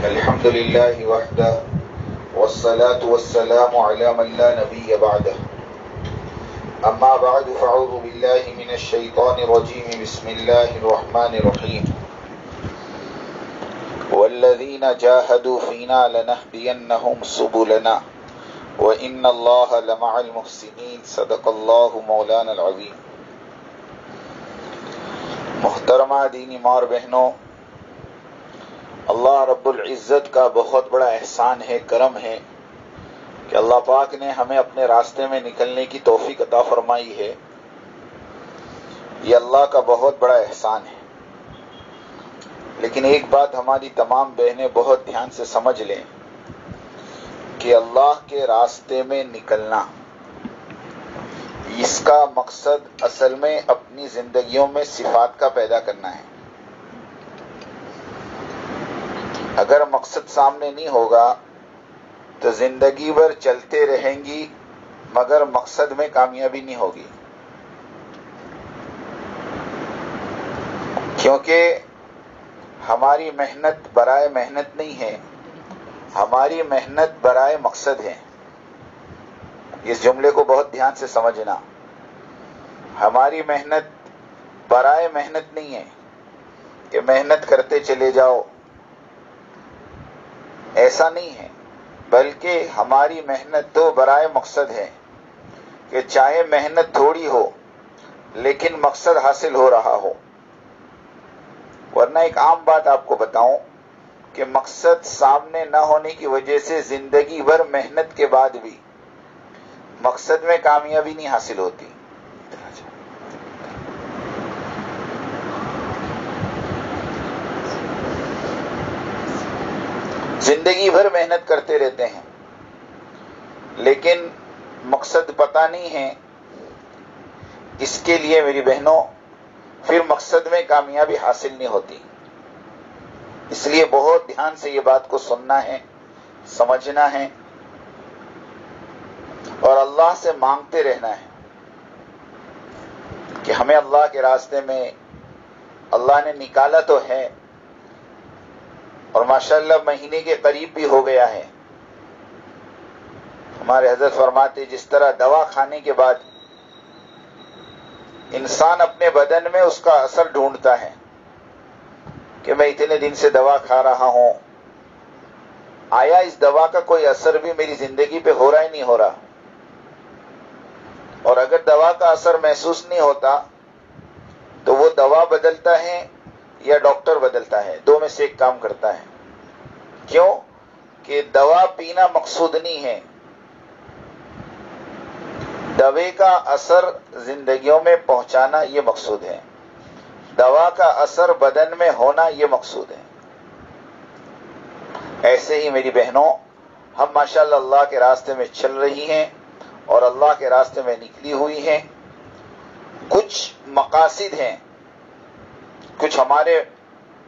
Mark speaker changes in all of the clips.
Speaker 1: الحمد لله وحده والصلاة والسلام على من لا نبي بعده أما بعد فأعوذ بالله من الشيطان الرجيم بسم الله الرحمن الرحيم والذين جاهدوا فينا لنهدينهم سبلنا وإن الله لمع المحسنين صدق الله مولانا العظيم۔ محترمہ دینی ماں اور بہنوں، اللہ رب العزت کا بہت بڑا احسان ہے، کرم ہے کہ اللہ پاک نے ہمیں اپنے راستے میں نکلنے کی توفیق عطا فرمائی ہے۔ یہ اللہ کا بہت بڑا احسان ہے۔ لیکن ایک بات ہماری تمام بہنیں بہت دھیان سے سمجھ لیں کہ اللہ کے راستے میں نکلنا، اس کا مقصد اصل میں اپنی زندگیوں میں صفات کا پیدا کرنا ہے۔ اگر مقصد سامنے نہیں ہوگا تو زندگی بھر چلتے رہیں گی مگر مقصد میں کامیابی نہیں ہوگی، کیونکہ ہماری محنت برائے محنت نہیں ہے، ہماری محنت برائے مقصد ہے۔ اس جملے کو بہت دھیان سے سمجھنا۔ ہماری محنت برائے محنت نہیں ہے کہ محنت کرتے چلے جاؤ، ایسا نہیں ہے، بلکہ ہماری محنت تو برائے مقصد ہے کہ چاہے محنت تھوڑی ہو لیکن مقصد حاصل ہو رہا ہو۔ ورنہ ایک عام بات آپ کو بتاؤں کہ مقصد سامنے نہ ہونے کی وجہ سے زندگی بھر محنت کے بعد بھی مقصد میں کامیابی نہیں حاصل ہوتی۔ زندگی بھر محنت کرتے رہتے ہیں لیکن مقصد پتہ نہیں ہے، اس کے لیے میری بہنوں پھر مقصد میں کامیابی حاصل نہیں ہوتی۔ اس لیے بہت دھیان سے یہ بات کو سننا ہے، سمجھنا ہے اور اللہ سے مانگتے رہنا ہے کہ ہمیں اللہ کے راستے میں اللہ نے نکالا تو ہے، اور ماشاءاللہ مہینے کے قریب بھی ہو گیا ہے۔ ہمارے حضرت فرماتے جس طرح دوا کھانے کے بعد انسان اپنے بدن میں اس کا اثر ڈھونڈتا ہے کہ میں اتنے دن سے دوا کھا رہا ہوں، آیا اس دوا کا کوئی اثر بھی میری زندگی پہ ہو رہا ہے نہیں ہو رہا؟ اور اگر دوا کا اثر محسوس نہیں ہوتا تو وہ دوا بدلتا ہے یا ڈاکٹر بدلتا ہے، دو میں سے ایک کام کرتا ہے۔ کیوں؟ کہ دوا پینا مقصود نہیں ہے، دوے کا اثر زندگیوں میں پہنچانا یہ مقصود ہے، دوا کا اثر بدن میں ہونا یہ مقصود ہے۔ ایسے ہی میری بہنوں، ہم ماشاءاللہ اللہ کے راستے میں چل رہی ہیں اور اللہ کے راستے میں نکلی ہوئی ہیں۔ کچھ مقاصد ہیں، کچھ ہمارے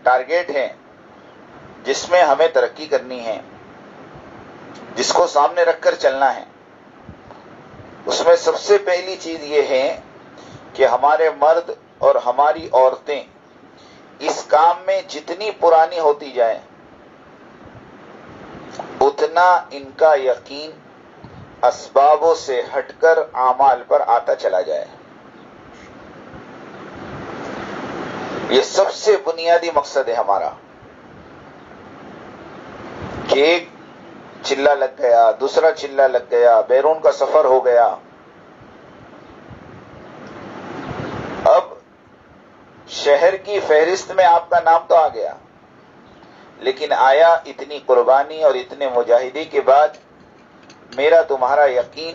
Speaker 1: ٹارگیٹ ہیں جس میں ہمیں ترقی کرنی ہے، جس کو سامنے رکھ کر چلنا ہے۔ اس میں سب سے پہلی چیز یہ ہے کہ ہمارے مرد اور ہماری عورتیں اس کام میں جتنی پرانی ہوتی جائیں اتنا ان کا یقین اسبابوں سے ہٹ کر اعمال پر آتا چلا جائے۔ یہ سب سے بنیادی مقصد ہے ہمارا کہ ایک چلہ لگ گیا، دوسرا چلہ لگ گیا، بیرون کا سفر ہو گیا، اب شہر کی فہرست میں آپ کا نام تو آ گیا، لیکن آیا اتنی قربانی اور اتنے مجاہدے کے بعد میرا تمہارا یقین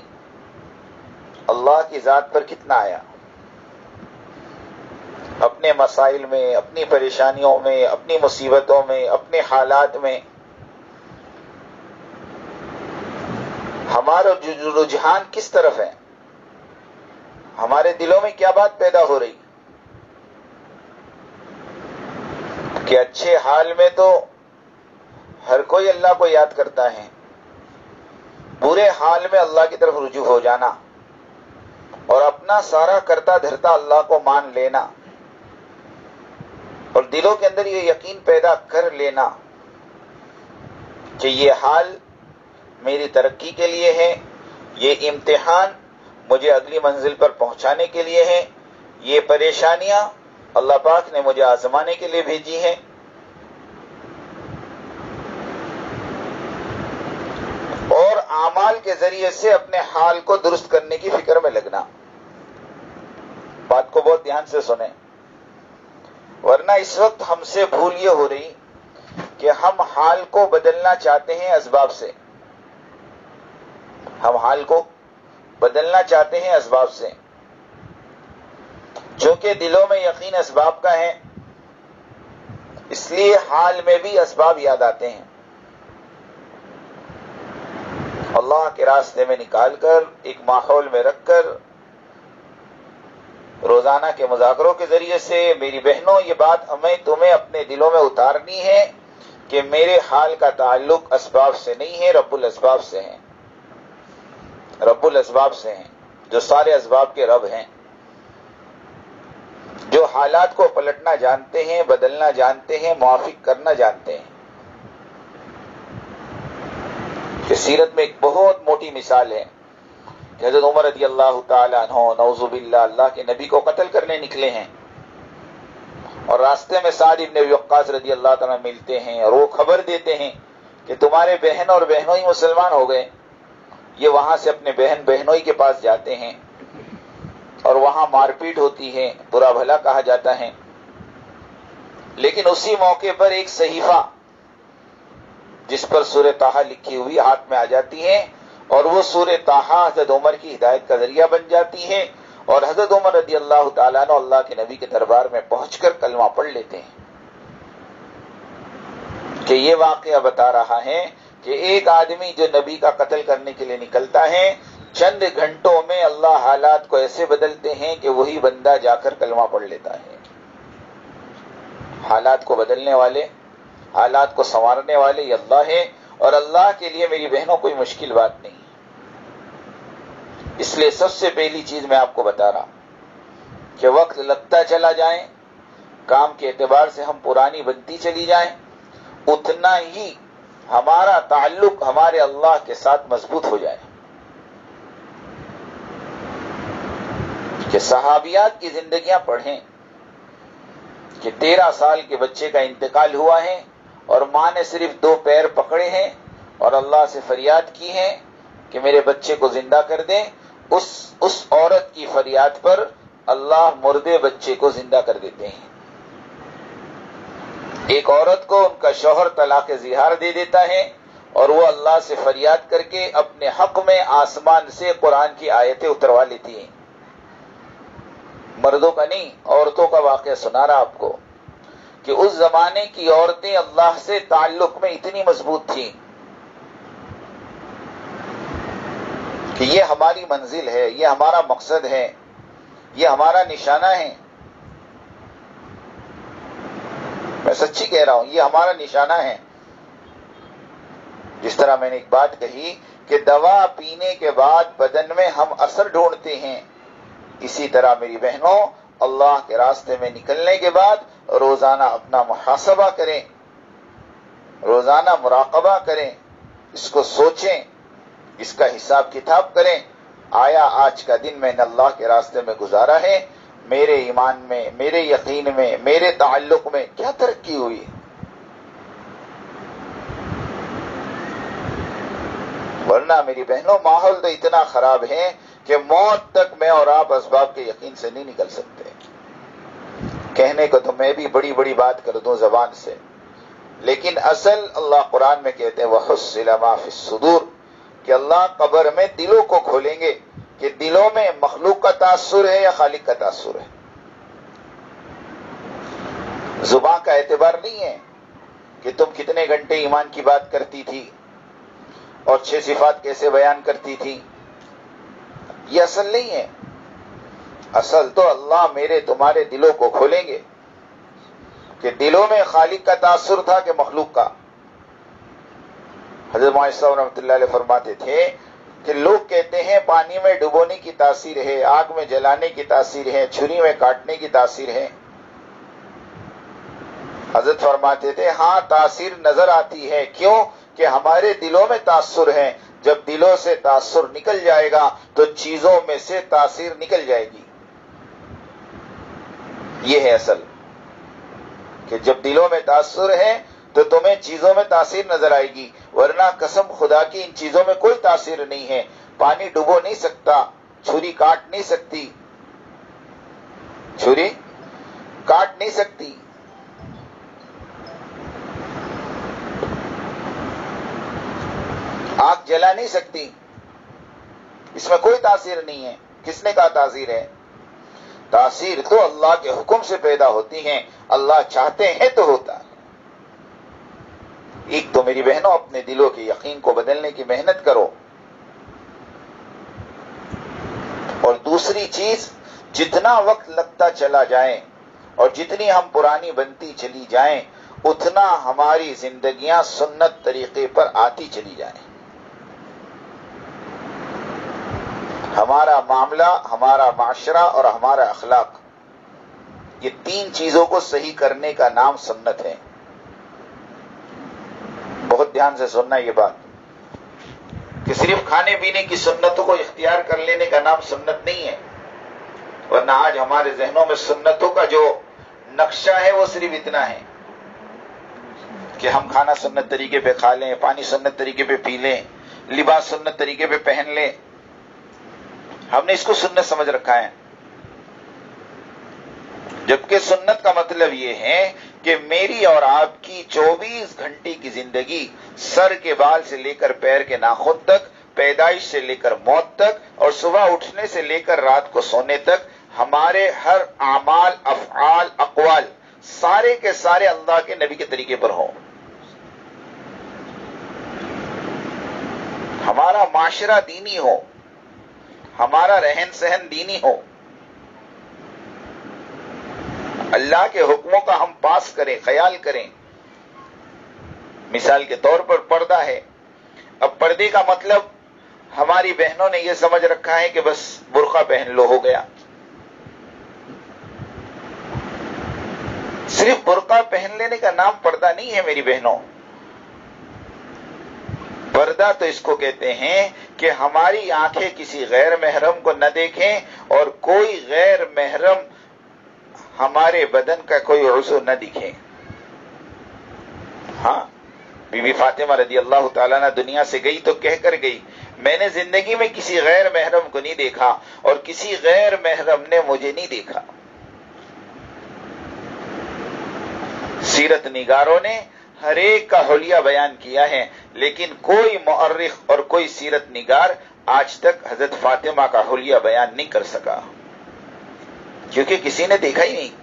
Speaker 1: اللہ کی ذات پر کتنا آیا؟ اپنے مسائل میں، اپنی پریشانیوں میں، اپنی مصیبتوں میں، اپنے حالات میں ہمارا رجحان کس طرف ہے؟ ہمارے دلوں میں کیا بات پیدا ہو رہی کہ اچھے حال میں تو ہر کوئی اللہ کو یاد کرتا ہے، برے حال میں اللہ کی طرف رجوع ہو جانا اور اپنا سارا کرتا دھرتا اللہ کو مان لینا اور دلوں کے اندر یہ یقین پیدا کر لینا کہ یہ حال میری ترقی کے لیے ہے، یہ امتحان مجھے اگلی منزل پر پہنچانے کے لیے ہے، یہ پریشانیاں اللہ پاک نے مجھے آزمانے کے لیے بھیجی ہیں۔ اور اعمال کے ذریعے سے اپنے حال کو درست کرنے کی فکر میں لگنا۔ بات کو بہت دھیان سے سنیں، ورنہ اس وقت ہم سے بھول یہ ہو رہی کہ ہم حال کو بدلنا چاہتے ہیں اسباب سے، ہم حال کو بدلنا چاہتے ہیں اسباب سے، چونکہ دلوں میں یقین اسباب کا ہے، اس لیے حال میں بھی اسباب یاد آتے ہیں۔ اللہ کے راستے میں نکال کر، ایک ماحول میں رکھ کر، روزانہ کے مذاکروں کے ذریعے سے، میری بہنوں یہ بات ہمیں تمہیں اپنے دلوں میں اتارنی ہے کہ میرے حال کا تعلق اسباب سے نہیں ہے، رب الاسباب سے ہے، رب الاسباب سے ہیں، جو سارے اسباب کے رب ہیں، جو حالات کو پلٹنا جانتے ہیں، بدلنا جانتے ہیں، موافق کرنا جانتے ہیں۔ کہ سیرت میں ایک بہت موٹی مثال ہے کہ حضرت عمر رضی اللہ تعالی عنہ نعوذ باللہ اللہ کے نبی کو قتل کرنے نکلے ہیں، اور راستے میں سعد بن ابی وقاص رضی اللہ تعالیٰ ملتے ہیں اور وہ خبر دیتے ہیں کہ تمہارے بہن اور بہنوئی مسلمان ہو گئے۔ یہ وہاں سے اپنے بہن بہنوئی کے پاس جاتے ہیں اور وہاں مار پیٹ ہوتی ہے، برا بھلا کہا جاتا ہے، لیکن اسی موقع پر ایک صحیفہ جس پر سورہ طٰہٰ لکھی ہوئی ہاتھ میں آ جاتی ہے، اور وہ سورہ طٰہٰ حضرت عمر کی ہدایت کا ذریعہ بن جاتی ہے، اور حضرت عمر رضی اللہ تعالیٰ عنہ اللہ کے نبی کے دربار میں پہنچ کر کلمہ پڑھ لیتے ہیں۔ کہ یہ واقعہ بتا رہا ہے کہ ایک آدمی جو نبی کا قتل کرنے کے لیے نکلتا ہے، چند گھنٹوں میں اللہ حالات کو ایسے بدلتے ہیں کہ وہی بندہ جا کر کلمہ پڑھ لیتا ہے۔ حالات کو بدلنے والے، حالات کو سنوارنے والے یہ اللہ ہے، اور اللہ کے لیے میری بہنوں کوئی مشکل بات نہیں۔ اس لیے سب سے پہلی چیز میں آپ کو بتا رہا کہ وقت لگتا چلا جائے، کام کے اعتبار سے ہم پرانی بنتی چلی جائیں، اتنا ہی ہمارا تعلق ہمارے اللہ کے ساتھ مضبوط ہو جائے۔ کہ صحابیات کی زندگیاں پڑھیں کہ 13 سال کے بچے کا انتقال ہوا ہے، اور ماں نے صرف 2 پیر پکڑے ہیں اور اللہ سے فریاد کی ہے کہ میرے بچے کو زندہ کر دیں۔ اس عورت کی فریاد پر اللہ مردے بچے کو زندہ کر دیتے ہیں۔ ایک عورت کو ان کا شوہر طلاق زہار دے دیتا ہے، اور وہ اللہ سے فریاد کر کے اپنے حق میں آسمان سے قرآن کی آیتیں اتروا لیتی ہیں۔ مردوں کا نہیں، عورتوں کا واقعہ سنا رہا آپ کو کہ اس زمانے کی عورتیں اللہ سے تعلق میں اتنی مضبوط تھیں کہ یہ ہماری منزل ہے، یہ ہمارا مقصد ہے، یہ ہمارا نشانہ ہے۔ میں سچی کہہ رہا ہوں، یہ ہمارا نشانہ ہے۔ جس طرح میں نے ایک بات کہی کہ دوا پینے کے بعد بدن میں ہم اثر ڈھونڈتے ہیں، اسی طرح میری بہنوں اللہ کے راستے میں نکلنے کے بعد روزانہ اپنا محاسبہ کریں، روزانہ مراقبہ کریں، اس کو سوچیں، اس کا حساب کتاب کریں۔ آیا آج کا دن میں نے اللہ کے راستے میں گزارا ہے، میرے ایمان میں، میرے یقین میں، میرے تعلق میں کیا ترقی ہوئی؟ ورنہ میری بہنوں ماحول تو اتنا خراب ہے کہ موت تک میں اور آپ اسباب کے یقین سے نہیں نکل سکتے۔ کہنے کو تو میں بھی بڑی بڑی بات کر دوں زبان سے، لیکن اصل اللہ قرآن میں کہتے ہیں وَحُصِّلَ مَا فِي الصُّدُورِ، کہ اللہ قبر میں دلوں کو کھولیں گے کہ دلوں میں مخلوق کا تاثر ہے یا خالق کا تاثر ہے۔ زبان کا اعتبار نہیں ہے کہ تم کتنے گھنٹے ایمان کی بات کرتی تھی اور 6 صفات کیسے بیان کرتی تھی، یہ اصل نہیں ہے۔ اصل تو اللہ میرے تمہارے دلوں کو کھولیں گے کہ دلوں میں خالق کا تاثر تھا کہ مخلوق کا۔ حضرت معاذ صاحب رحمۃ اللہ علیہ فرماتے تھے کہ لوگ کہتے ہیں پانی میں ڈبونے کی تاثیر ہے، آگ میں جلانے کی تاثیر ہے، چھری میں کاٹنے کی تاثیر ہے۔ حضرت فرماتے تھے ہاں تاثیر نظر آتی ہے، کیوں کہ ہمارے دلوں میں تاثر ہے. جب دلوں سے تاثر نکل جائے گا تو چیزوں میں سے تاثیر نکل جائے گی. یہ ہے اصل کہ جب دلوں میں تاثر ہے تو تمہیں چیزوں میں تاثیر نظر آئے گی، ورنہ قسم خدا کی ان چیزوں میں کوئی تاثیر نہیں ہے. پانی ڈبو نہیں سکتا، چھری کاٹ نہیں سکتی، چھری کاٹ نہیں سکتی. آگ جلا نہیں سکتی، اس میں کوئی تاثیر نہیں ہے. کس نے کہا تاثیر ہے؟ تاثیر تو اللہ کے حکم سے پیدا ہوتی ہیں، اللہ چاہتے ہیں تو ہوتا ہے. ایک تو میری بہنوں اپنے دلوں کے یقین کو بدلنے کی محنت کرو، اور دوسری چیز جتنا وقت لگتا چلا جائے اور جتنی ہم پرانی بنتی چلی جائیں اتنا ہماری زندگیاں سنت طریقے پر آتی چلی جائیں. ہمارا معاملہ، ہمارا معاشرہ اور ہمارا اخلاق، یہ تین چیزوں کو صحیح کرنے کا نام سنت ہے. بہت دھیان سے سننا یہ بات کہ صرف کھانے پینے کی سنتوں کو اختیار کر لینے کا نام سنت نہیں ہے، ورنہ آج ہمارے ذہنوں میں سنتوں کا جو نقشہ ہے وہ صرف اتنا ہے کہ ہم کھانا سنت طریقے پہ کھا لیں، پانی سنت طریقے پہ پی لیں، لباس سنت طریقے پہ پہن لیں. ہم نے اس کو سنت سمجھ رکھا ہے، جبکہ سنت کا مطلب یہ ہے کہ میری اور آپ کی 24 گھنٹے کی زندگی سر کے بال سے لے کر پیر کے ناخن تک، پیدائش سے لے کر موت تک، اور صبح اٹھنے سے لے کر رات کو سونے تک، ہمارے ہر اعمال، افعال، اقوال سارے کے سارے اللہ کے نبی کے طریقے پر ہوں. ہمارا معاشرہ دینی ہو، ہمارا رہن سہن دینی ہو، اللہ کے حکموں کا ہم پاس کریں، خیال کریں. مثال کے طور پر پردہ ہے. اب پردے کا مطلب ہماری بہنوں نے یہ سمجھ رکھا ہے کہ بس برقع پہن لو ہو گیا. صرف برقع پہن لینے کا نام پردہ نہیں ہے میری بہنوں. پردہ تو اس کو کہتے ہیں کہ ہماری آنکھیں کسی غیر محرم کو نہ دیکھیں اور کوئی غیر محرم ہمارے بدن کا کوئی عضو نہ دکھے. ہاں، بی بی فاطمہ رضی اللہ تعالیٰ عنہ دنیا سے گئی تو کہہ کر گئی، میں نے زندگی میں کسی غیر محرم کو نہیں دیکھا اور کسی غیر محرم نے مجھے نہیں دیکھا. سیرت نگاروں نے ہر ایک کا حلیہ بیان کیا ہے، لیکن کوئی مؤرخ اور کوئی سیرت نگار آج تک حضرت فاطمہ کا حلیہ بیان نہیں کر سکا، کیونکہ کسی نے دیکھا ہی نہیں.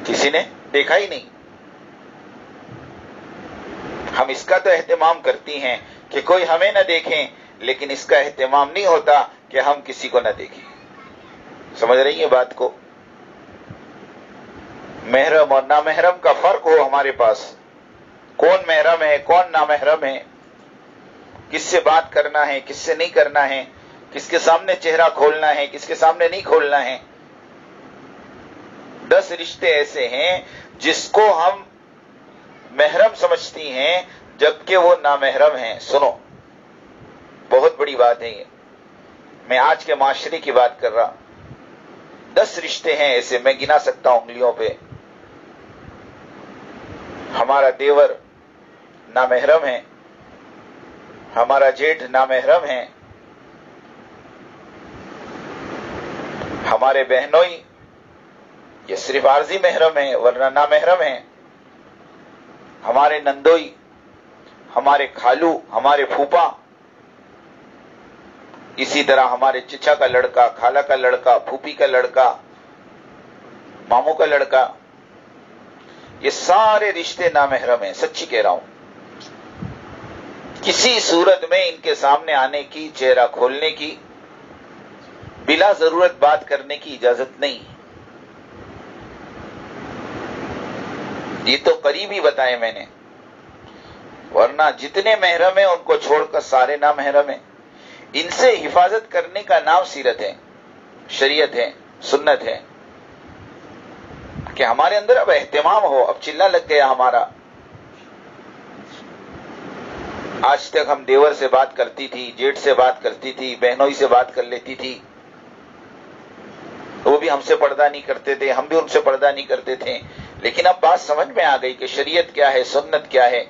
Speaker 1: کسی نے دیکھا ہی نہیں. ہم اس کا تو اہتمام کرتی ہیں کہ کوئی ہمیں نہ دیکھیں، لیکن اس کا اہتمام نہیں ہوتا کہ ہم کسی کو نہ دیکھیں. سمجھ رہی ہیں بات کو؟ محرم اور نامحرم کا فرق ہو ہمارے پاس. کون محرم ہے، کون نامحرم ہے، کس سے بات کرنا ہے، کس سے نہیں کرنا ہے، کس کے سامنے چہرہ کھولنا ہے، کس کے سامنے نہیں کھولنا ہے. 10 رشتے ایسے ہیں جس کو ہم محرم سمجھتی ہیں جبکہ وہ نامحرم ہیں. سنو، بہت بڑی بات ہے یہ. میں آج کے معاشرے کی بات کر رہا. 10 رشتے ہیں ایسے، میں گنا سکتا ہوں انگلیوں پہ. ہمارا دیور نامحرم ہے، ہمارا جیٹھ نامحرم ہے، ہمارے بہنوئی یہ صرف عارضی محرم ہیں ورنہ نامحرم ہیں. ہمارے نندوئی، ہمارے کھالو، ہمارے پھوپا، اسی طرح ہمارے چچا کا لڑکا، خالہ کا لڑکا، پھوپھی کا لڑکا، ماموں کا لڑکا، یہ سارے رشتے نامحرم ہیں. سچی کہہ رہا ہوں. کسی صورت میں ان کے سامنے آنے کی، چہرہ کھولنے کی، بلا ضرورت بات کرنے کی اجازت نہیں. یہ تو قریب ہی بتائے میں نے، ورنہ جتنے محرم ہیں ان کو چھوڑ کر سارے نامحرم ہیں. ان سے حفاظت کرنے کا نام سیرت ہے، شریعت ہے، سنت ہے. کہ ہمارے اندر اب اہتمام ہو. اب چلہ لگ گیا ہمارا آج تک ہم دیور سے بات کرتی تھی، جیٹ سے بات کرتی تھی، بہنوئی سے بات کر لیتی تھی، وہ بھی ہم سے پردہ نہیں کرتے تھے، ہم بھی ان سے پردہ نہیں کرتے تھے، لیکن اب بات سمجھ میں آ گئی کہ شریعت کیا ہے، سنت کیا ہے۔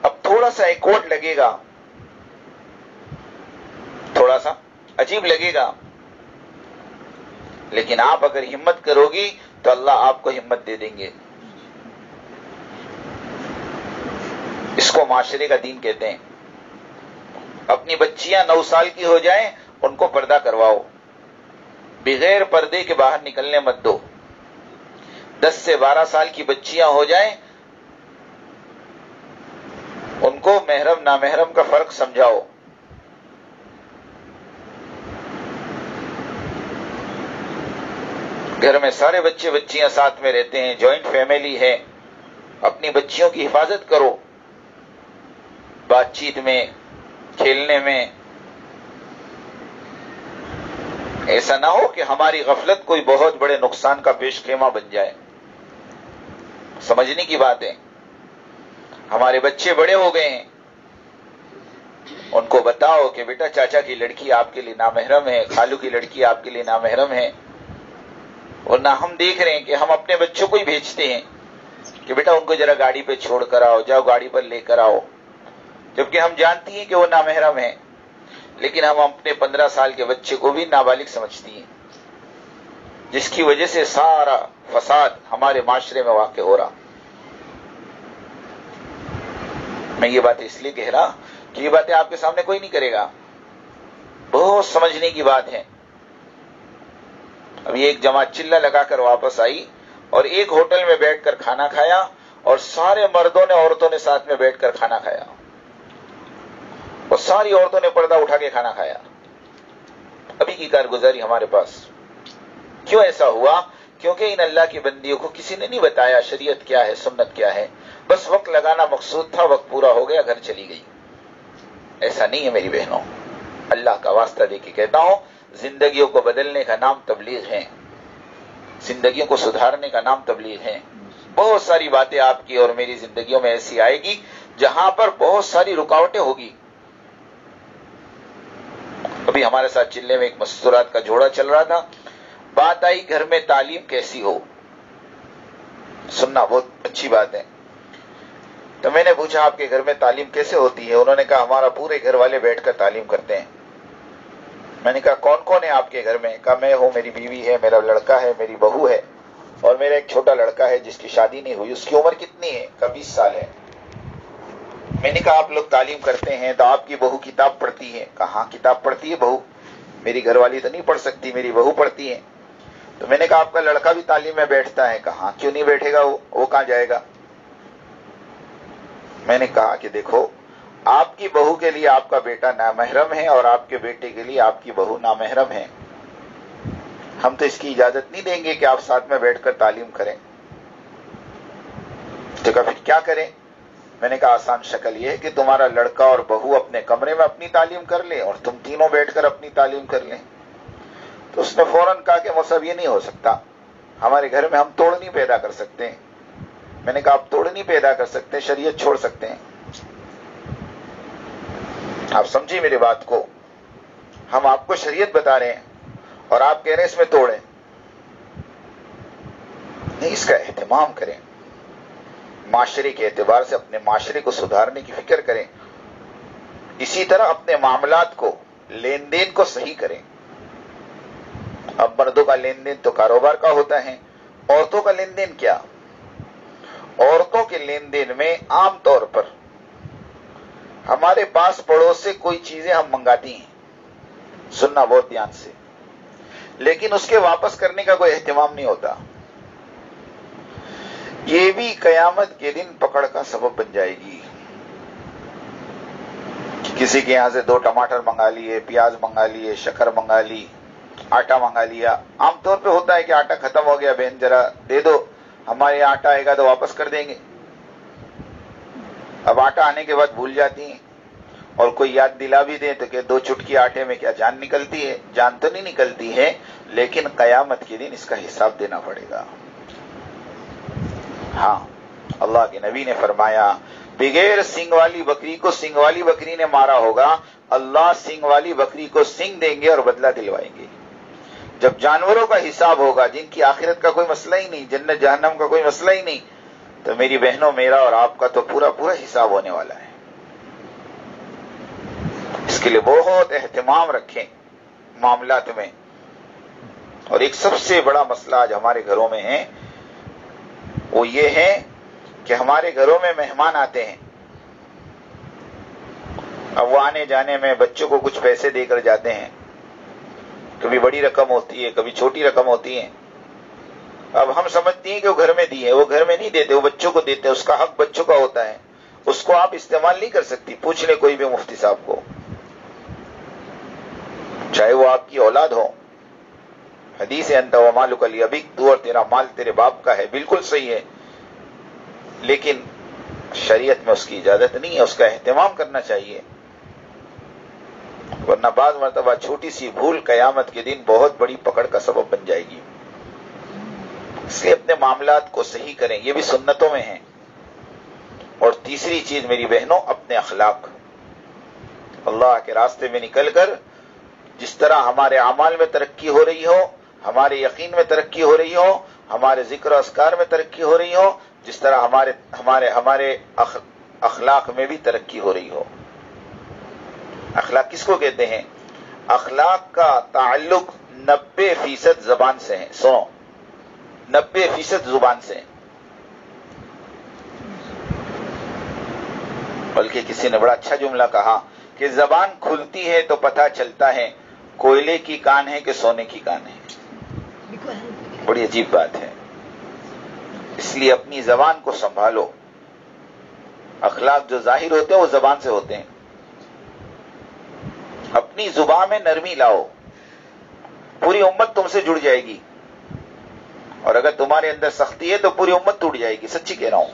Speaker 1: اب تھوڑا سا ایک کوٹ لگے گا، تھوڑا سا عجیب لگے گا، لیکن آپ اگر ہمت کرو گی تو اللہ آپ کو ہمت دے دیں گے۔ اس کو معاشرے کا دین کہتے ہیں۔ اپنی بچیاں 9 سال کی ہو جائیں ان کو پردہ کرواؤ، بغیر پردے کے باہر نکلنے مت دو۔ 10 سے 12 سال کی بچیاں ہو جائیں ان کو محرم نامحرم کا فرق سمجھاؤ۔ گھر میں سارے بچے بچیاں ساتھ میں رہتے ہیں، جوائنٹ فیملی ہے، اپنی بچیوں کی حفاظت کرو، بات چیت میں، کھیلنے میں۔ ایسا نہ ہو کہ ہماری غفلت کوئی بہت بڑے نقصان کا پیش خیمہ بن جائے۔ سمجھنے کی بات ہے، ہمارے بچے بڑے ہو گئے ہیں، ان کو بتاؤ کہ بیٹا چاچا کی لڑکی آپ کے لیے نامحرم ہے، خالو کی لڑکی آپ کے لیے نامحرم ہے۔ ورنہ ہم دیکھ رہے ہیں کہ ہم اپنے بچوں کو ہی بھیجتے ہیں کہ بیٹا ان کو ذرا گاڑی پہ چھوڑ کر آؤ، جاؤ گاڑی پر لے کر آؤ، جبکہ ہم جانتی ہیں کہ وہ نامحرم ہیں، لیکن ہم اپنے 15 سال کے بچے کو بھی نابالغ سمجھتی ہیں، جس کی وجہ سے سارا فساد ہمارے معاشرے میں واقع ہو رہا۔ میں یہ بات اس لیے کہہ رہا کہ یہ باتیں آپ کے سامنے کوئی نہیں کرے گا، بہت سمجھنے کی بات ہے۔ ابھی ایک جماعت چلہ لگا کر واپس آئی اور ایک ہوٹل میں بیٹھ کر کھانا کھایا اور سارے مردوں نے عورتوں نے ساتھ میں بیٹھ کر کھانا کھایا اور ساری عورتوں نے پردہ اٹھا کے کھانا کھایا۔ ابھی کی کارگزاری ہمارے پاس۔ کیوں ایسا ہوا؟ کیونکہ ان اللہ کی بندیوں کو کسی نے نہیں بتایا شریعت کیا ہے، سنت کیا ہے، بس وقت لگانا مقصود تھا، وقت پورا ہو گیا، گھر چلی گئی۔ ایسا نہیں ہے میری بہنوں، اللہ کا واسطہ دے کے کہتا ہوں، زندگیوں کو بدلنے کا نام تبلیغ ہے، زندگیوں کو سدھارنے کا نام تبلیغ ہے۔ بہت ساری باتیں آپ کی اور میری زندگیوں میں ایسی آئے گی جہاں پر بہت ساری رکاوٹیں ہوگی۔ ابھی ہمارے ساتھ چلے میں ایک مستورات کا جوڑا چل رہا تھا، بات آئی گھر میں تعلیم کیسی ہو، سننا بہت اچھی بات ہے۔ تو میں نے پوچھا آپ کے گھر میں تعلیم کیسے ہوتی ہے؟ انہوں نے کہا ہمارا پورے گھر والے بیٹھ کر تعلیم کرتے ہیں۔ میں نے کہا کون کون ہے آپ کے گھر میں؟ کہا میں ہوں، میری بیوی ہے، میرا لڑکا ہے، میری بہو ہے اور میرا ایک چھوٹا لڑکا ہے جس کی شادی نہیں ہوئی۔ اس کی عمر کتنی ہے؟ کہا 20 سال ہے۔ میں نے کہا آپ لوگ تعلیم کرتے ہیں تو آپ کی بہو کتاب پڑھتی ہے؟ کہا ہاں کتاب پڑھتی ہے بہو، میری گھر والی تو نہیں پڑھ سکتی، میری بہو پڑھتی ہے۔ تو میں نے کہا آپ کا لڑکا بھی تعلیم میں بیٹھتا ہے؟ کہا ہاں کیوں نہیں بیٹھے گا، وہ کہاں جائے گا؟ میں نے کہا کہ دیکھو آپ کی بہو کے لیے آپ کا بیٹا نامحرم ہے اور آپ کے بیٹے کے لیے آپ کی بہو نامحرم ہے، ہم تو اس کی اجازت نہیں دیں گے کہ آپ ساتھ میں بیٹھ کر تعلیم کریں۔ تو کہا پھر کیا کریں؟ میں نے کہا آسان شکل یہ ہے کہ تمہارا لڑکا اور بہو اپنے کمرے میں اپنی تعلیم کر لیں اور تم تینوں بیٹھ کر اپنی تعلیم کر لیں۔ تو اس نے فوراً کہا کہ مصعب یہ نہیں ہو سکتا، ہمارے گھر میں ہم توڑ نہیں پیدا کر سکتے ہیں۔ میں نے کہا آپ توڑ نہیں پیدا کر سکتے، شریعت چھوڑ سکتے ہیں؟ آپ سمجھیں میری بات کو، ہم آپ کو شریعت بتا رہے ہیں اور آپ کہہ رہے ہیں اس میں توڑیں۔ نہیں، اس کا اہتمام کریں، معاشرے کے اعتبار سے اپنے معاشرے کو سدھارنے کی فکر کریں، اسی طرح اپنے معاملات کو، لین دین کو صحیح کریں۔ اب مردوں کا لین دین تو کاروبار کا ہوتا ہے، عورتوں کا لین دین کیا؟ عورتوں کے لین دین میں عام طور پر ہمارے پاس پڑوس سے کوئی چیزیں ہم منگاتی ہیں، سننا بہت دھیان سے، لیکن اس کے واپس کرنے کا کوئی اہتمام نہیں ہوتا۔ یہ بھی قیامت کے دن پکڑ کا سبب بن جائے گی۔ کسی کے یہاں سے 2 ٹماٹر منگا لیے، پیاز منگا لیے، شکر منگا لی، آٹا منگا لیا۔ عام طور پہ ہوتا ہے کہ آٹا ختم ہو گیا، بہن ذرا دے دو، ہمارے یہاں آٹا آئے گا تو واپس کر دیں گے۔ اب آٹا آنے کے بعد بھول جاتی ہیں، اور کوئی یاد دلا بھی دے تو کہ 2 چٹکی آٹے میں کیا جان نکلتی ہے؟ جان تو نہیں نکلتی ہے، لیکن قیامت کے دن اس کا حساب دینا پڑے گا۔ ہاں، اللہ کے نبی نے فرمایا بغیر سینگ والی بکری کو سینگ والی بکری نے مارا ہوگا، اللہ سینگ والی بکری کو سینگ دیں گے اور بدلہ دلوائیں گے۔ جب جانوروں کا حساب ہوگا جن کی آخرت کا کوئی مسئلہ ہی نہیں، جنت جہنم کا کوئی مسئلہ ہی نہیں، تو میری بہنوں میرا اور آپ کا تو پورا پورا حساب ہونے والا ہے۔ اس کے لیے بہت اہتمام رکھیں معاملات میں۔ اور ایک سب سے بڑا مسئلہ آج ہمارے گھروں میں ہے، وہ یہ ہے کہ ہمارے گھروں میں مہمان آتے ہیں، اب وہ آنے جانے میں بچوں کو کچھ پیسے دے کر جاتے ہیں، کبھی بڑی رقم ہوتی ہے کبھی چھوٹی رقم ہوتی ہے۔ اب ہم سمجھتے ہیں کہ وہ گھر میں دی ہے، وہ گھر میں نہیں دیتے، وہ بچوں کو دیتے ہیں، اس کا حق بچوں کا ہوتا ہے، اس کو آپ استعمال نہیں کر سکتی۔ پوچھ لیں کوئی بھی مفتی صاحب کو، چاہے وہ آپ کی اولاد ہو۔ حدیث ہے انت ومالک لابیک، تو اور تیرا مال تیرے باپ کا ہے، بالکل صحیح ہے، لیکن شریعت میں اس کی اجازت نہیں ہے، اس کا اہتمام کرنا چاہیے، ورنہ بعض مرتبہ چھوٹی سی بھول قیامت کے دن بہت بڑی پکڑ کا سبب بن جائے گی۔ اس لیے اپنے معاملات کو صحیح کریں، یہ بھی سنتوں میں ہیں۔ اور تیسری چیز میری بہنوں، اپنے اخلاق، اللہ کے راستے میں نکل کر جس طرح ہمارے اعمال میں ترقی ہو رہی ہو، ہمارے یقین میں ترقی ہو رہی ہو، ہمارے ذکر و اذکار میں ترقی ہو رہی ہو، جس طرح ہمارے اخلاق میں بھی ترقی ہو رہی ہو۔ اخلاق کس کو کہتے ہیں؟ اخلاق کا تعلق 90% زبان سے ہے۔ سنو، 90% زبان سے، بلکہ کسی نے بڑا اچھا جملہ کہا کہ زبان کھلتی ہے تو پتہ چلتا ہے کوئلے کی کان ہے کہ سونے کی کان ہے۔ بڑی عجیب بات ہے۔ اس لیے اپنی زبان کو سنبھالو۔ اخلاق جو ظاہر ہوتے ہیں وہ زبان سے ہوتے ہیں۔ اپنی زبان میں نرمی لاؤ، پوری امت تم سے جڑ جائے گی، اور اگر تمہارے اندر سختی ہے تو پوری امت ٹوٹ جائے گی، سچی کہہ رہا ہوں۔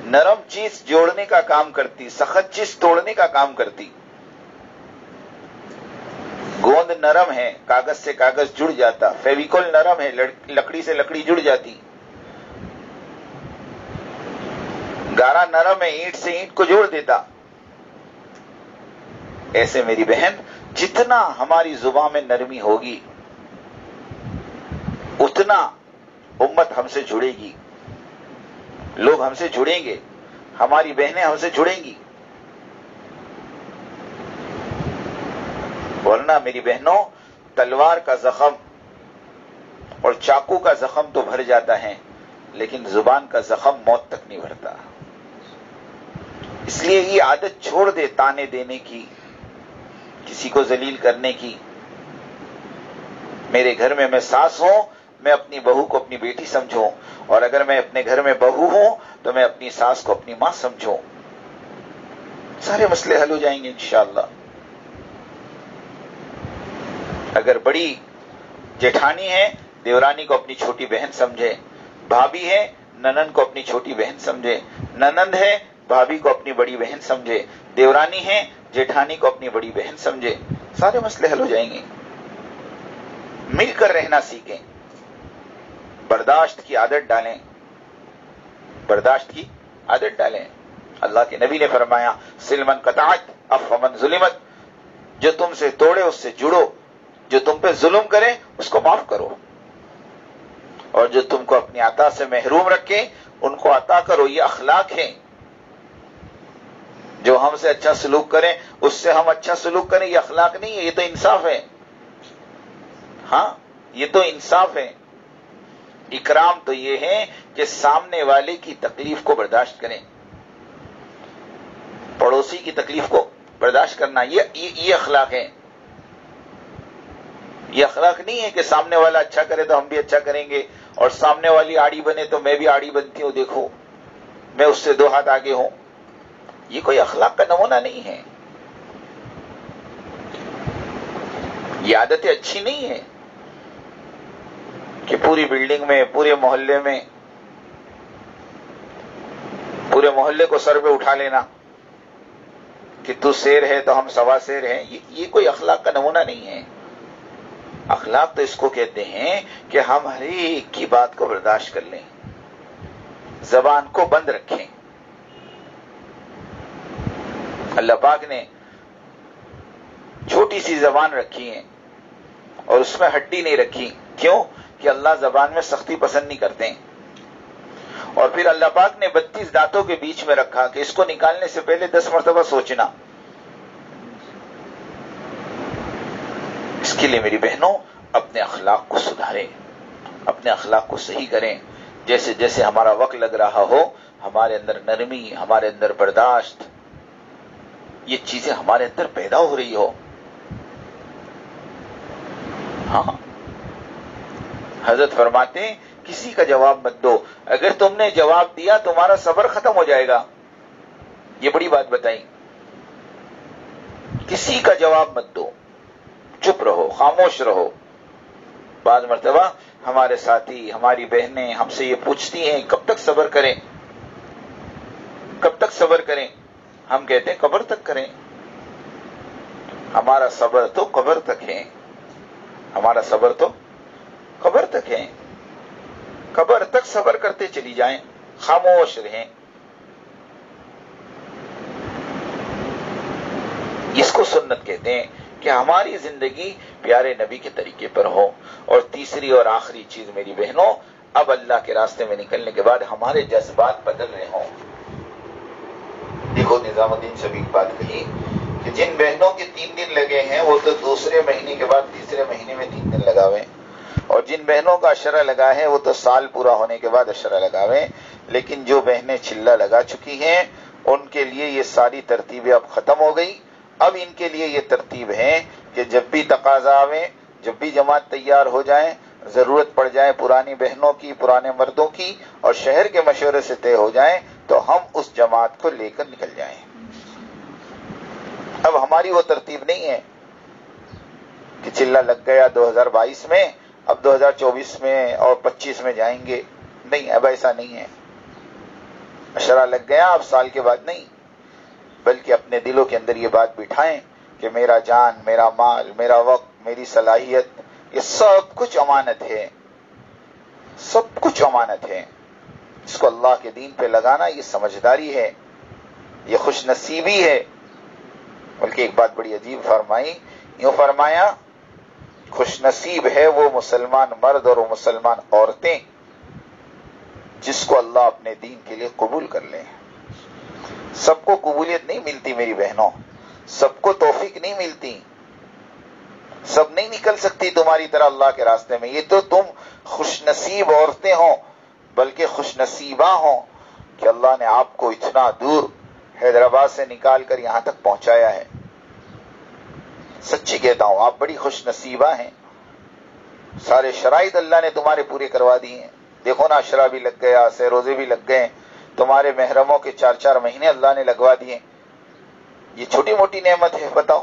Speaker 1: نرم چیز جوڑنے کا کام کرتی، سخت چیز توڑنے کا کام کرتی۔ گوند نرم ہے، کاغذ سے کاغذ جڑ جاتا، فیویکول نرم ہے، لکڑی سے لکڑی جڑ جاتی، گارا نرم ہے، اینٹ سے اینٹ کو جوڑ دیتا۔ ایسے میری بہن، جتنا ہماری زبان میں نرمی ہوگی اتنا امت ہم سے جڑے گی، لوگ ہم سے جڑیں گے، ہماری بہنیں ہم سے جڑیں گی۔ ورنہ میری بہنوں، تلوار کا زخم اور چاقو کا زخم تو بھر جاتا ہے، لیکن زبان کا زخم موت تک نہیں بھرتا۔ اس لیے یہ عادت چھوڑ دے تانے دینے کی، کسی کو ذلیل کرنے کی۔ میرے گھر میں ساس ہوں، میں اپنی بہو کو اپنی بیٹی سمجھوں، اور اگر میں اپنے گھر میں بہو ہوں تو میں اپنی ساس کو اپنی ماں سمجھوں، سارے مسئلے حل ہو جائیں گے انشاءاللہ۔ اگر بڑی جیٹھانی ہے، دیورانی کو اپنی چھوٹی بہن سمجھے، بھابھی ہے، ننند کو اپنی چھوٹی بہن سمجھے، ننند ہے، بھابھی کو اپنی بڑی بہن سمجھے، دیورانی ہے، جیٹھانی کو اپنی بڑی بہن سمجھے، سارے مسئلے حل ہو جائیں گے۔ مل کر رہنا سیکھیں، برداشت کی عادت ڈالیں، برداشت کی عادت ڈالیں۔ اللہ کے نبی نے فرمایا، سلمن قطعت افمن ظلمت، جو تم سے توڑے اس سے جڑو، جو تم پہ ظلم کرے اس کو معاف کرو، اور جو تم کو اپنی عطا سے محروم رکھے ان کو عطا کرو۔ یہ اخلاق ہیں۔ جو ہم سے اچھا سلوک کریں اس سے ہم اچھا سلوک کریں، یہ اخلاق نہیں ہے، یہ تو انصاف ہے۔ ہاں، یہ تو انصاف ہے۔ اکرام تو یہ ہے کہ سامنے والے کی تکلیف کو برداشت کریں، پڑوسی کی تکلیف کو برداشت کرنا، یہ اخلاق ہے۔ یہ اخلاق نہیں ہے کہ سامنے والا اچھا کرے تو ہم بھی اچھا کریں گے، اور سامنے والی آڑی بنے تو میں بھی آڑی بنتی ہوں، دیکھو میں اس سے 2 ہاتھ آگے ہوں۔ یہ کوئی اخلاق کا نمونہ نہیں ہے، یہ عادتیں اچھی نہیں ہے کہ پوری بلڈنگ میں، پورے محلے کو سر پہ اٹھا لینا کہ تو شیر ہے تو ہم سوا شیر ہیں۔ یہ کوئی اخلاق کا نمونہ نہیں ہے۔ اخلاق تو اس کو کہتے ہیں کہ ہم ہر ایک کی بات کو برداشت کر لیں، زبان کو بند رکھیں، اللہ پاک نے چھوٹی سی زبان رکھی ہے اور اس میں ہڈی نہیں رکھی. کیوں؟ کہ اللہ زبان میں سختی پسند نہیں کرتے ہیں. اور پھر اللہ پاک نے 32 دانتوں کے بیچ میں رکھا کہ اس کو نکالنے سے پہلے 10 مرتبہ سوچنا. اس کے لیے میری بہنوں اپنے اخلاق کو سدھاریں، اپنے اخلاق کو صحیح کریں. جیسے جیسے ہمارا وقت لگ رہا ہو ہمارے اندر نرمی، ہمارے اندر برداشت، یہ چیزیں ہمارے اندر پیدا ہو رہی ہو. ہاں، حضرت فرماتے ہیں کسی کا جواب مت دو. اگر تم نے جواب دیا تمہارا صبر ختم ہو جائے گا. یہ بڑی بات بتائی. کسی کا جواب مت دو، چپ رہو، خاموش رہو. بعض مرتبہ ہمارے ساتھی، ہماری بہنیں ہم سے یہ پوچھتی ہیں کب تک صبر کریں، کب تک صبر کریں. ہم کہتے ہیں قبر تک کریں. ہمارا صبر تو قبر تک ہے، ہمارا صبر تو قبر تک ہے. قبر تک صبر کرتے چلی جائیں، خاموش رہیں. اس کو سنت کہتے ہیں کہ ہماری زندگی پیارے نبی کے طریقے پر ہو. اور تیسری اور آخری چیز میری بہنوں، اب اللہ کے راستے میں نکلنے کے بعد ہمارے جذبات بدل رہے ہوں. دیکھو نظام الدین سے بھی بات کہی کہ جن بہنوں کے 3 دن لگے ہیں وہ تو دوسرے مہینے کے بعد تیسرے مہینے میں 3 دن لگاویں، اور جن بہنوں کا عشرہ لگا ہے وہ تو سال پورا ہونے کے بعد عشرہ لگاویں. لیکن جو بہنیں چلہ لگا چکی ہیں ان کے لیے یہ ساری ترتیبیں اب ختم ہو گئی. اب ان کے لیے یہ ترتیب ہے کہ جب بھی تقاضا آوے، جب بھی جماعت تیار ہو جائیں، ضرورت پڑ جائے پرانی بہنوں کی، پرانے مردوں کی، اور شہر کے مشورے سے طے ہو جائیں تو ہم اس جماعت کو لے کر نکل جائیں. اب ہماری وہ ترتیب نہیں ہے کہ چلہ لگ گیا 2022 میں، اب 2024 میں اور 25 میں جائیں گے. نہیں، اب ایسا نہیں ہے. عشرہ لگ گیا اب سال کے بعد نہیں، بلکہ اپنے دلوں کے اندر یہ بات بٹھائیں کہ میرا جان، میرا مال، میرا وقت، میری صلاحیت، یہ سب کچھ امانت ہے، سب کچھ امانت ہے. اس کو اللہ کے دین پہ لگانا یہ سمجھداری ہے، یہ خوش نصیبی ہے. بلکہ ایک بات بڑی عجیب فرمائی، یوں فرمایا خوش نصیب ہے وہ مسلمان مرد اور وہ مسلمان عورتیں جس کو اللہ اپنے دین کے لیے قبول کر لیں. سب کو قبولیت نہیں ملتی میری بہنوں، سب کو توفیق نہیں ملتی، سب نہیں نکل سکتی تمہاری طرح اللہ کے راستے میں. یہ تو تم خوش نصیب عورتیں ہوں، بلکہ خوش نصیبہ ہوں کہ اللہ نے آپ کو اتنا دور حیدرآباد سے نکال کر یہاں تک پہنچایا ہے. سچی کہتا ہوں آپ بڑی خوش نصیبہ ہیں. سارے شرائط اللہ نے تمہارے پورے کروا دی ہیں. دیکھو نا، عشرہ بھی لگ گیا، سہ روزے بھی لگ گئے، تمہارے محرموں کے 4 مہینے اللہ نے لگوا دیے. یہ چھوٹی موٹی نعمت ہے؟ بتاؤ.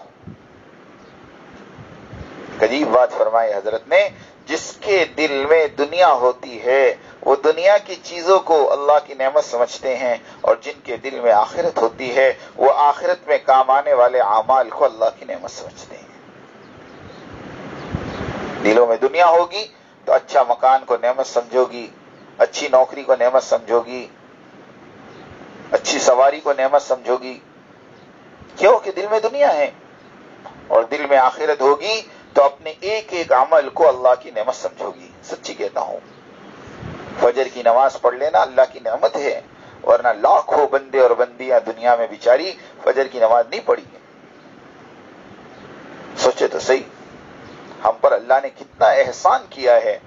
Speaker 1: عجیب بات فرمائی حضرت نے، جس کے دل میں دنیا ہوتی ہے وہ دنیا کی چیزوں کو اللہ کی نعمت سمجھتے ہیں، اور جن کے دل میں آخرت ہوتی ہے وہ آخرت میں کام آنے والے اعمال کو اللہ کی نعمت سمجھتے ہیں. دلوں میں دنیا ہوگی تو اچھا مکان کو نعمت سمجھو گی، اچھی نوکری کو نعمت سمجھو گی، اچھی سواری کو نعمت سمجھو گی. کیوں کہ دل میں دنیا ہے. اور دل میں آخرت ہوگی تو اپنے ایک ایک عمل کو اللہ کی نعمت سمجھو گی. سچی کہتا ہوں، فجر کی نماز پڑھ لینا اللہ کی نعمت ہے، ورنہ لاکھوں بندے اور بندیاں دنیا میں بیچاری فجر کی نماز نہیں پڑھی. سوچے تو صحیح، ہم پر اللہ نے کتنا احسان کیا ہے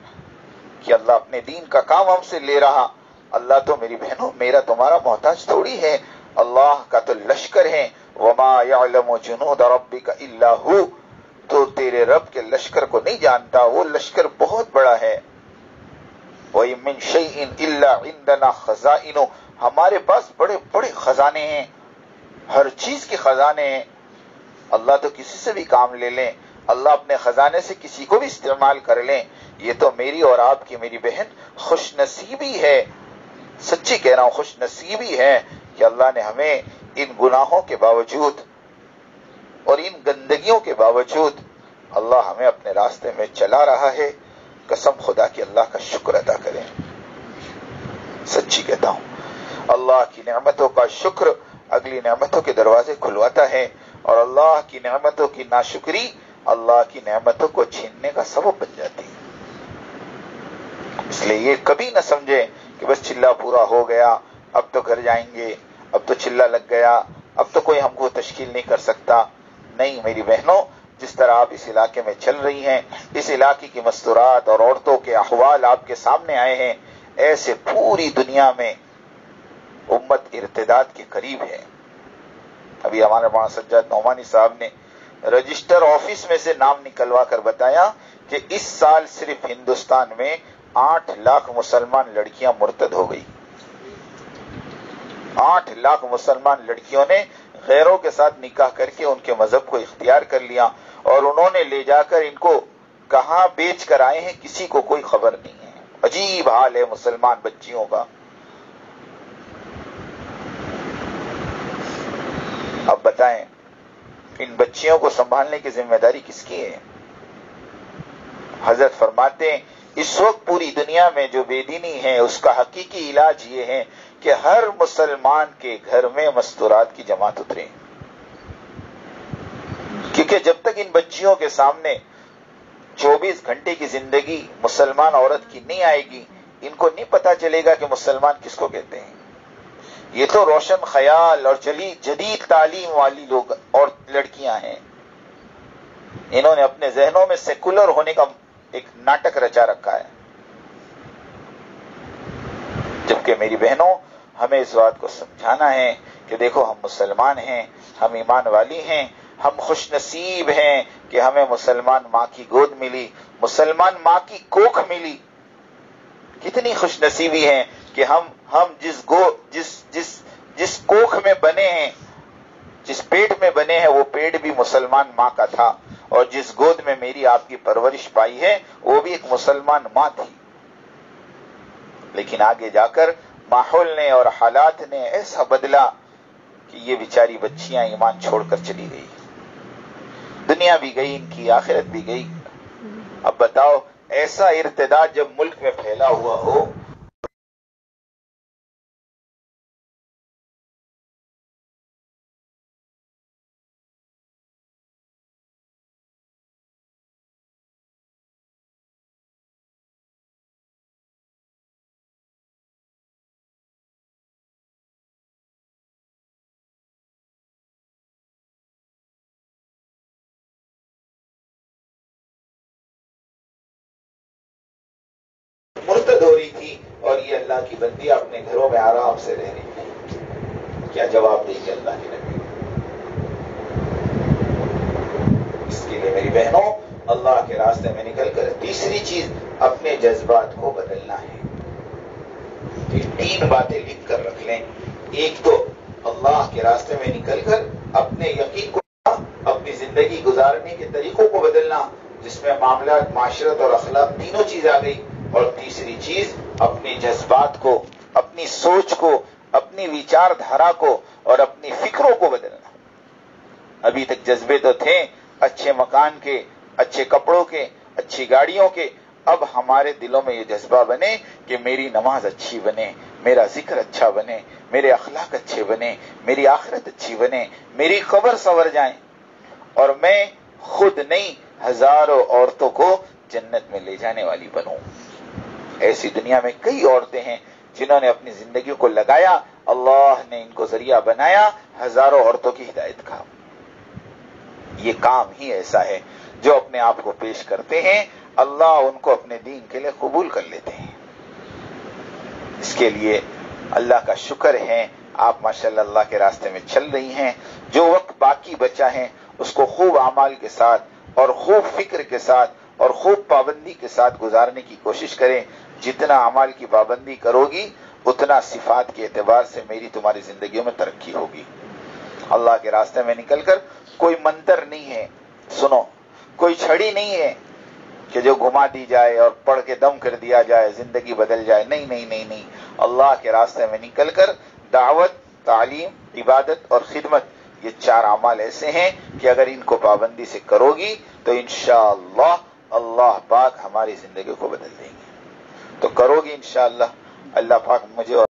Speaker 1: کہ اللہ اپنے دین کا کام ہم سے لے رہا. اللہ تو میری بہنوں میرا تمہارا محتاج تھوڑی ہے، اللہ کا تو لشکر ہے. وما يعلم جنود ربك الا هو، تو تیرے رب کے لشکر کو نہیں جانتا، وہ لشکر بہت بڑا ہے. وَإِن مِّن شَيْءٍ إِلَّا عِندَنَا خَزَائِنُ، ہمارے پاس بڑے بڑے خزانے ہیں، ہر چیز کے خزانے ہیں. اللہ تو کسی سے بھی کام لے لیں، اللہ اپنے خزانے سے کسی کو بھی استعمال کر لیں. یہ تو میری اور آپ کی میری بہن خوش نصیبی ہے. سچی کہہ رہا ہوں، خوش نصیبی ہے کہ اللہ نے ہمیں ان گناہوں کے باوجود اور ان گندگیوں کے باوجود اللہ ہمیں اپنے راستے میں چلا رہا ہے. قسم خدا کی اللہ کا شکر ادا کریں. سچی کہتا ہوں اللہ کی نعمتوں کا شکر اگلی نعمتوں کے دروازے کھلواتا ہے، اور اللہ کی نعمتوں کی ناشکری اللہ کی نعمتوں کو چھیننے کا سبب بن جاتی ہے۔ اس لیے یہ کبھی نہ سمجھے کہ بس چلہ پورا ہو گیا، اب تو گھر جائیں گے، اب تو چلہ لگ گیا، اب تو کوئی ہم کو تشکیل نہیں کر سکتا۔ نہیں میری بہنوں، جس طرح آپ اس علاقے میں چل رہی ہیں، اس علاقے کی مستورات اور عورتوں کے احوال آپ کے سامنے آئے ہیں، ایسے پوری دنیا میں امت ارتداد کے قریب ہے۔ ابھی ہمارے مولانا سجاد نعمانی صاحب نے رجسٹر آفس میں سے نام نکلوا کر بتایا کہ اس سال صرف ہندوستان میں 8 لاکھ مسلمان لڑکیاں مرتد ہو گئی۔ 8 لاکھ مسلمان لڑکیوں نے غیروں کے ساتھ نکاح کر کے ان کے مذہب کو اختیار کر لیا، اور انہوں نے لے جا کر ان کو کہاں بیچ کر آئے ہیں کسی کو کوئی خبر نہیں ہے۔ عجیب حال ہے مسلمان بچیوں کا۔ اب بتائیں ان بچیوں کو سنبھالنے کی ذمہ داری کس کی ہے؟ حضرت فرماتے ہیں اس وقت پوری دنیا میں جو بے دینی ہے اس کا حقیقی علاج یہ ہے کہ ہر مسلمان کے گھر میں مستورات کی جماعت اترے، کیونکہ جب تک ان بچیوں کے سامنے 24 گھنٹے کی زندگی مسلمان عورت کی نہیں آئے گی، ان کو نہیں پتا چلے گا کہ مسلمان کس کو کہتے ہیں۔ یہ تو روشن خیال اور جدید تعلیم والی لوگ اور لڑکیاں ہیں، انہوں نے اپنے ذہنوں میں سیکولر ہونے کا ایک ناٹک رچا رکھا ہے۔ جبکہ میری بہنوں، ہمیں اس بات کو سمجھانا ہے کہ دیکھو ہم مسلمان ہیں، ہم ایمان والی ہیں، ہم خوش نصیب ہیں کہ ہمیں مسلمان ماں کی گود ملی، مسلمان ماں کی کوکھ ملی۔ کتنی خوش نصیبی ہے کہ ہم جس کوکھ میں بنے ہیں، جس پیٹ میں بنے ہیں، وہ پیٹ بھی مسلمان ماں کا تھا، اور جس گود میں میری آپ کی پرورش پائی ہے وہ بھی ایک مسلمان ماں تھی۔ لیکن آگے جا کر ماحول نے اور حالات نے ایسا بدلا کہ یہ بیچاری بچیاں ایمان چھوڑ کر چلی گئی، دنیا بھی گئی، ان کی آخرت بھی گئی۔ اب بتاؤ ایسا ارتداد جب ملک میں پھیلا ہوا ہو، مرتد ہو رہی تھی، اور یہ اللہ کی بندی اپنے گھروں میں آرام سے رہ رہی تھی، کیا جواب دیں گے اللہ کے نبی؟ اس کے لیے میری بہنوں اللہ کے راستے میں نکل کر تیسری چیز اپنے جذبات کو بدلنا ہے۔ یہ 3 باتیں لکھ کر رکھ لیں۔ ایک تو اللہ کے راستے میں نکل کر اپنے یقین کو، اپنی زندگی گزارنے کے طریقوں کو بدلنا، جس میں معاملات، معاشرت اور اخلاق تینوں چیز آ گئی۔ اور تیسری چیز اپنے جذبات کو، اپنی سوچ کو، اپنی وچار دھارا کو اور اپنی فکروں کو بدلنا۔ ابھی تک جذبے تو تھے اچھے مکان کے، اچھے کپڑوں کے، اچھی گاڑیوں کے، اب ہمارے دلوں میں یہ جذبہ بنے کہ میری نماز اچھی بنے، میرا ذکر اچھا بنے، میرے اخلاق اچھے بنے، میری آخرت اچھی بنے، میری قبر سنور جائیں، اور میں خود نہیں ہزاروں عورتوں کو جنت میں لے جانے والی بنوں۔ ایسی دنیا میں کئی عورتیں ہیں جنہوں نے اپنی زندگیوں کو لگایا، اللہ نے ان کو ذریعہ بنایا ہزاروں عورتوں کی ہدایت کا۔ یہ کام ہی ایسا ہے جو اپنے آپ کو پیش کرتے ہیں، اللہ ان کو اپنے دین کے لیے قبول کر لیتے ہیں۔ اس کے لیے اللہ کا شکر ہے آپ ماشاءاللہ اللہ کے راستے میں چل رہی ہیں۔ جو وقت باقی بچا ہے اس کو خوب اعمال کے ساتھ اور خوب فکر کے ساتھ اور خوب پابندی کے ساتھ گزارنے کی کوشش کریں۔ جتنا اعمال کی پابندی کرو گی اتنا صفات کے اعتبار سے میری تمہاری زندگیوں میں ترقی ہوگی۔ اللہ کے راستے میں نکل کر کوئی منتر نہیں ہے، سنو، کوئی چھڑی نہیں ہے کہ جو گھما دی جائے اور پڑھ کے دم کر دیا جائے زندگی بدل جائے۔ نہیں نہیں نہیں نہیں، اللہ کے راستے میں نکل کر دعوت، تعلیم، عبادت اور خدمت، یہ 4 اعمال ایسے ہیں کہ اگر ان کو پابندی سے کرو گی تو انشاءاللہ اللہ پاک ہماری زندگی کو بدل دیں گے۔ تو کرو گی انشاءاللہ، اللہ پاک مجھے اور